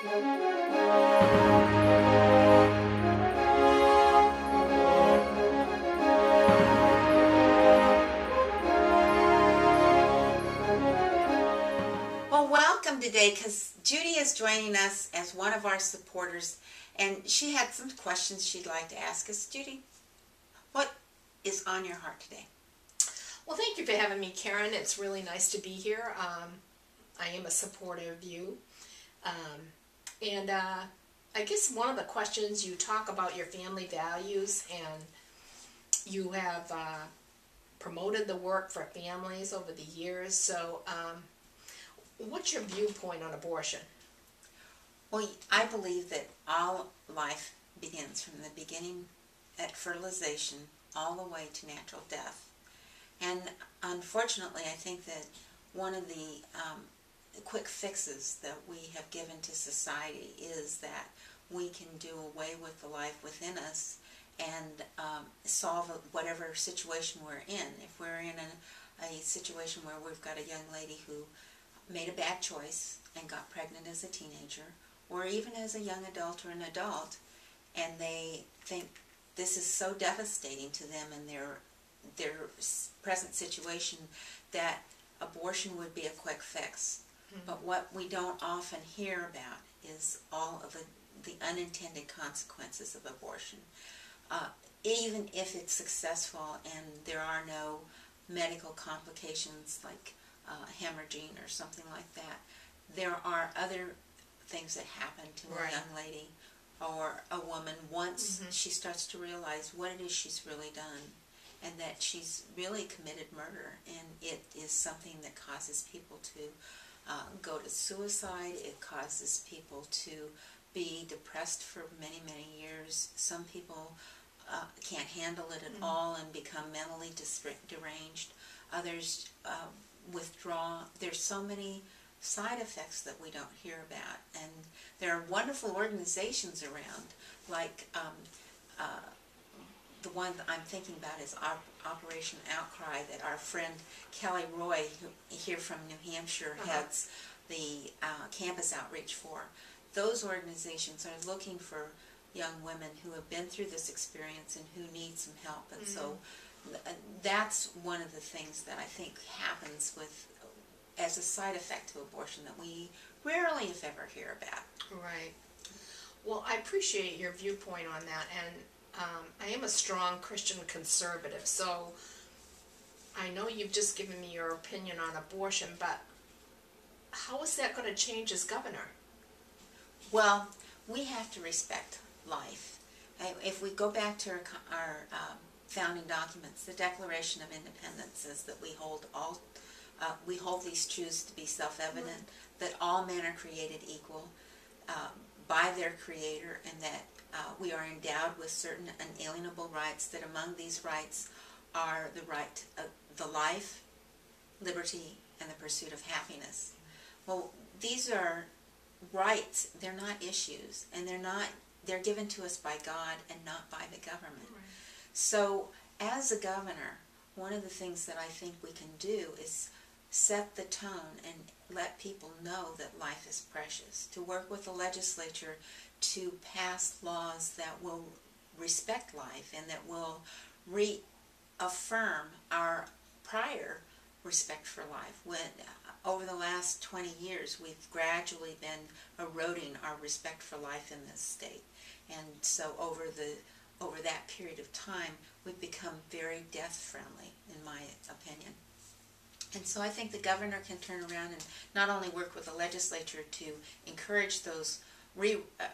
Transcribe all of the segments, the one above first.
Well, welcome today, because Judy is joining us as one of our supporters, and she had some questions she'd like to ask us. Judy, what is on your heart today? Well, thank you for having me, Karen. It's really nice to be here. I am a supporter of you. I guess one of the questions, you talk about your family values, and you have promoted the work for families over the years. So what's your viewpoint on abortion? Well, I believe that all life begins from the beginning at fertilization all the way to natural death. And unfortunately, I think that one of the quick fixes that we have given to society is that we can do away with the life within us and solve whatever situation we're in. If we're in a situation where we've got a young lady who made a bad choice and got pregnant as a teenager, or even as a young adult or an adult, and they think this is so devastating to them in their present situation that abortion would be a quick fix. Mm-hmm. But what we don't often hear about is all of the unintended consequences of abortion. Even if it's successful and there are no medical complications like hemorrhaging or something like that, there are other things that happen to a young lady or a woman once she starts to realize what it is she's really done, and that she's really committed murder, and it is something that causes people to go to suicide. It causes people to be depressed for many, many years. Some people can't handle it at all and become mentally deranged. Others withdraw. There's so many side effects that we don't hear about, and there are wonderful organizations around, like the one that I'm thinking about is Operation Outcry, that our friend Kelly Roy, here from New Hampshire, heads the campus outreach for. Those organizations are looking for young women who have been through this experience and who need some help, and so that's one of the things that I think happens with as a side effect to abortion that we rarely, if ever, hear about. Right. Well, I appreciate your viewpoint on that, and I am a strong Christian conservative, so I know you've just given me your opinion on abortion, but how is that going to change as governor? Well, we have to respect life. If we go back to our founding documents, the Declaration of Independence says that we hold these truths to be self-evident, that all men are created equal by their Creator, and that we are endowed with certain unalienable rights, that among these rights are the right of the life, liberty, and the pursuit of happiness. Well, these are rights. They're not issues, and they're given to us by God and not by the government. Right. So as a governor, one of the things that I think we can do is set the tone and let people know that life is precious, to work with the legislature to pass laws that will respect life and that will reaffirm our prior respect for life. When over the last 20 years, we've gradually been eroding our respect for life in this state, and so over that period of time, we've become very death-friendly, in my opinion. And so I think the governor can turn around and not only work with the legislature to encourage those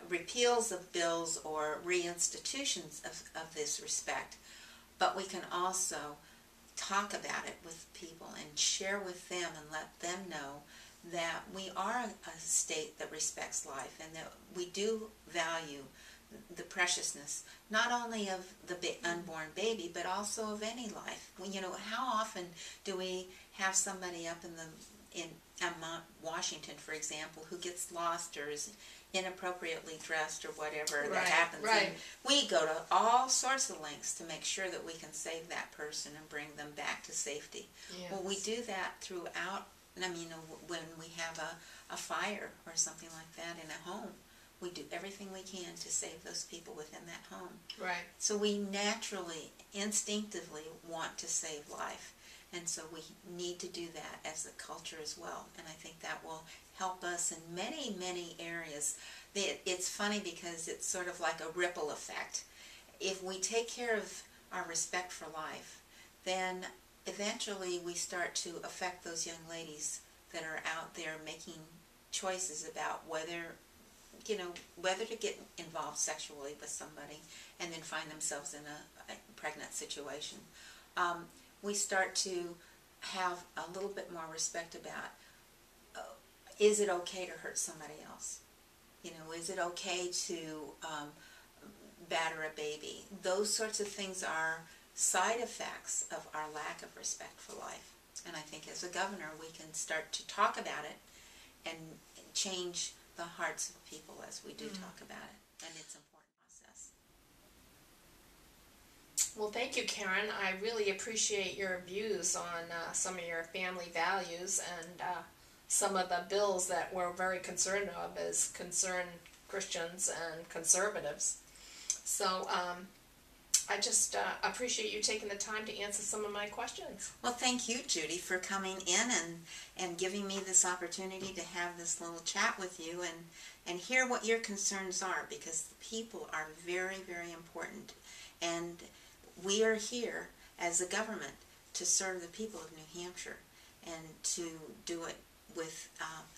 repeals of bills or reinstitutions of this respect, but we can also talk about it with people and share with them and let them know that we are a state that respects life and that we do value the preciousness, not only of the unborn baby, but also of any life. How often do we have somebody up in Mount Washington, for example, who gets lost or is inappropriately dressed or whatever that happens. Right. And we go to all sorts of lengths to make sure that we can save that person and bring them back to safety. Yes. Well, we do that throughout And I mean, when we have a fire or something like that in a home, we do everything we can to save those people within that home. Right. So we naturally, instinctively want to save life. And so we need to do that as a culture as well. And I think that will help us in many, many areas. It's funny because it's sort of like a ripple effect. If we take care of our respect for life, then eventually we start to affect those young ladies that are out there making choices about whether to get involved sexually with somebody and then find themselves in a pregnant situation. We start to have a little bit more respect about, is it okay to hurt somebody else? Is it okay to batter a baby? Those sorts of things are side effects of our lack of respect for life. And I think as a governor, we can start to talk about it and change the hearts of people as we do talk about it. And it's an important process. Well, thank you, Karen. I really appreciate your views on some of your family values and some of the bills that we're very concerned of as concerned Christians and conservatives. So I just appreciate you taking the time to answer some of my questions. Well, thank you, Judy, for coming in and giving me this opportunity to have this little chat with you and hear what your concerns are, because the people are very, very important. And we are here as a government to serve the people of New Hampshire and to do it with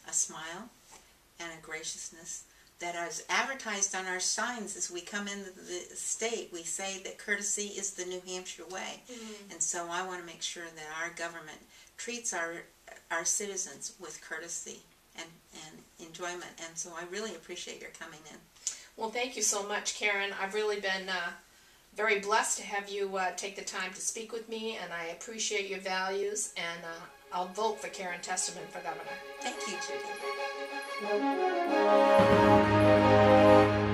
a smile and a graciousness that is advertised on our signs as we come into the state. We say that courtesy is the New Hampshire way. Mm-hmm. And so I want to make sure that our government treats our citizens with courtesy and enjoyment. And so I really appreciate your coming in. Well, thank you so much, Karen. I've really been very blessed to have you take the time to speak with me, and I appreciate your values, and I'll vote for Karen Testerman for governor. Thank you, Judy.